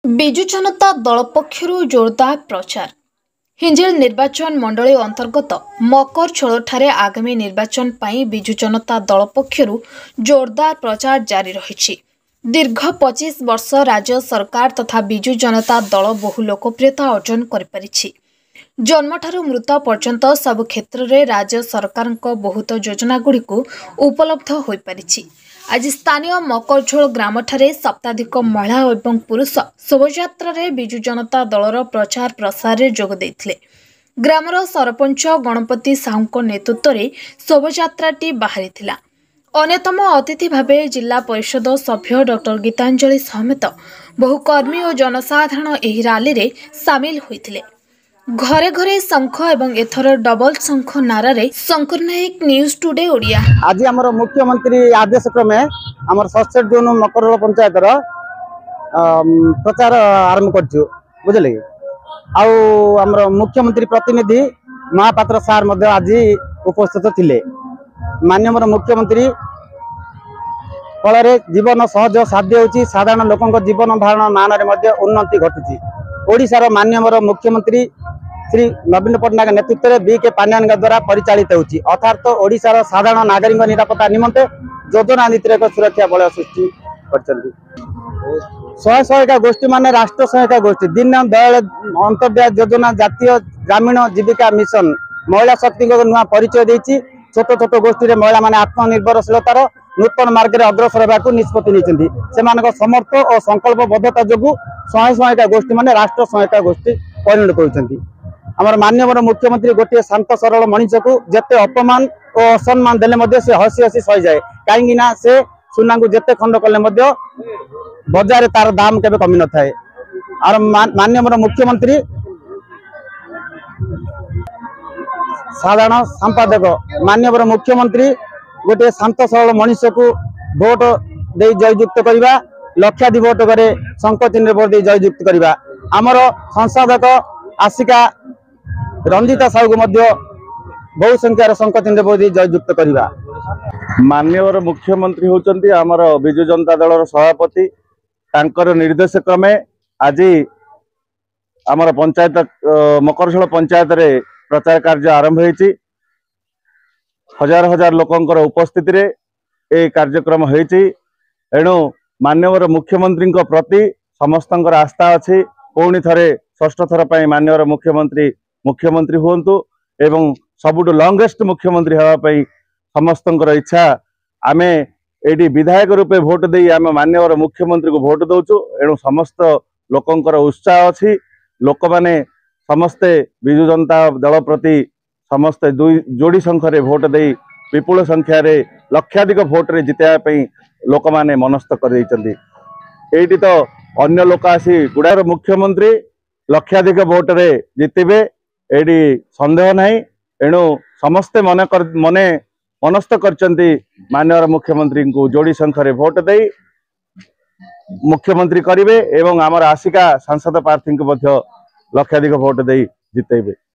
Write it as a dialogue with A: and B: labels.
A: ବିଜୁ ଜନତା ଦଳ ପକ୍ଷରୁ ଜୋରଦାର ପ୍ରଚାର। ହିଞ୍ଜିଳ ନିର୍ବାଚନ ମଣ୍ଡଳୀ ଅନ୍ତର୍ଗତ ମକରଛୋଳଠାରେ ଆଗାମୀ ନିର୍ବାଚନ ପାଇଁ ବିଜୁ ଜନତା ଦଳ ପକ୍ଷରୁ ଜୋରଦାର ପ୍ରଚାର ଜାରି ରହିଛି। ଦୀର୍ଘ 25 ବର୍ଷ ରାଜ୍ୟ ସରକାର ତଥା ବିଜୁ ଜନତା ଦଳ ବହୁ ଲୋକପ୍ରିୟତା ଅର୍ଜନ କରିପାରିଛି। ଜନ୍ମଠାରୁ ମୃତ ପର୍ଯ୍ୟନ୍ତ ସବୁ କ୍ଷେତ୍ରରେ ରାଜ୍ୟ ସରକାରଙ୍କ ବହୁତ ଯୋଜନାଗୁଡ଼ିକୁ ଉପଲବ୍ଧ ହୋଇପାରିଛି। ଆଜି ସ୍ଥାନୀୟ ମକରଝୋଳ ଗ୍ରାମଠାରେ ଶତାଧିକ ମହିଳା ଏବଂ ପୁରୁଷ ଶୋଭାଯାତ୍ରାରେ ବିଜୁ ଜନତା ଦଳର ପ୍ରଚାର ପ୍ରସାରରେ ଯୋଗ ଦେଇଥିଲେ। ଗ୍ରାମର ସରପଞ୍ଚ ଗଣପତି ସାହୁଙ୍କ ନେତୃତ୍ୱରେ ଶୋଭାଯାତ୍ରାଟି ବାହାରିଥିଲା। ଅନ୍ୟତମ ଅତିଥି ଭାବେ ଜିଲ୍ଲା ପରିଷଦ ସଭ୍ୟ ଡକ୍ଟର ଗୀତାଞ୍ଜଳି ସମେତ ବହୁ କର୍ମୀ ଓ ଜନସାଧାରଣ ଏହି ରାଲିରେ ସାମିଲ ହୋଇଥିଲେ। ଘରେ ଘରେ ଶଙ୍ଖ ଏବଂ ଏଥର ଡବଲ ଶଙ୍ଖ ନାରାରେ ଶଙ୍କର ନାୟକ ନ୍ୟୁଜ टुडे ओडिया।
B: आज आमर मुख्यमंत्री आदेश क्रमे आमर 67 जोन मकरल पंचायतर प्रचार आरंभ करछु बुझले आमर मुख्यमंत्री प्रतिनिधि महापात्र सार मध्य आज उपस्थित थिले। माननीय मुख्यमंत्री फल जीवन सहज साध्य होची साधारण लोकंक जीवन धारण मान रे मध्य उन्नति घटुची। ओडिशार माननीय मुख्यमंत्री श्री नवीन पट्टनायक नेतृत्व में बीके पांड्यान द्वारा परिचालित होची। अर्थात ओडिशार साधारण नागरिक निरापत्ता निमंते योजना नीति एक सुरक्षा बल सृष्टि करछन्ती। 100 गोष्ठी माने राष्ट्र सहायता गोष्ठी दीन दयाल अंत्योदय योजना जातीय ग्रामीण जीविका मिशन महिला शक्ति नुआ परिचय देती। छोट छोट गोष्ठी महिला माने आत्मनिर्भरशीलतार नूतन मार्ग में अग्रसर होगा निष्पत्ति नहीं से समर्थ और संकल्पबद्धता जो 100 गोष्ठी माने राष्ट्र सहायता गोष्ठी परिणत कर आमर माननीय मुख्यमंत्री गोटे शांत सरल मनीष को जिते अपमान और असम्मान देले से हसी हसी सही जाए कहीं से सुना को जिते खंड कले बजार तार दाम के कमी न थाए। और माननीय मुख्यमंत्री साधारण संपादक माननीय मुख्यमंत्री गोटे शांत सरल मनीष को भोट दे जययुक्त करवा लक्षाधि भोट करे शंख चिन्ह भोट दे जययुक्त करवा आमर संसाधक आशिका रंजिता साहू को बहु संख्यार शंख चिन्ह भोट दे जययुक्त करवा।
C: माननीय मुख्यमंत्री होचंती आमर बिजु जनता दल सभापति तांकर निर्देश क्रमे आज आमर पंचायत मकरझोल पंचायत रे प्रचार कार्य आरंभ होईची। हजार हजार लोकंकर उपस्थिति रे ए कार्यक्रम होईची। एणु माननीय मुख्यमंत्री प्रति समस्तंकर आस्था अच्छी पुणी थरे षष्ठ थर पर माननीय मुख्यमंत्री हुंतु एवं सबुठ लंगेस्ट मुख्यमंत्री होगापी समस्तंकर इच्छा। आमे एटी विधायक रूपे भोट दे आम माननीय मुख्यमंत्री को भोट दौचु। एणु समस्त लोकंकर उत्साह अच्छी लोक माने समस्ते बिजु जनता दल प्रति समस्ते जोड़ी संख्यार भोट दे विपुल संख्यार लक्षाधिक भोट रे जिताई लोक माने मनस्थ कर तो अन्य लोक आसी गुड़ार मुख्यमंत्री लक्षाधिक भोट रे जितबे एडी संदेह नहीं। एणु समस्ते मने मनस्थ करचंती माननीय मुख्यमंत्री को जोड़ी संख्यार भोट दे मुख्यमंत्री करिवे एवं आमर आशिका सांसद प्रार्थी को लक्षाधिक भोट दे जितेबे।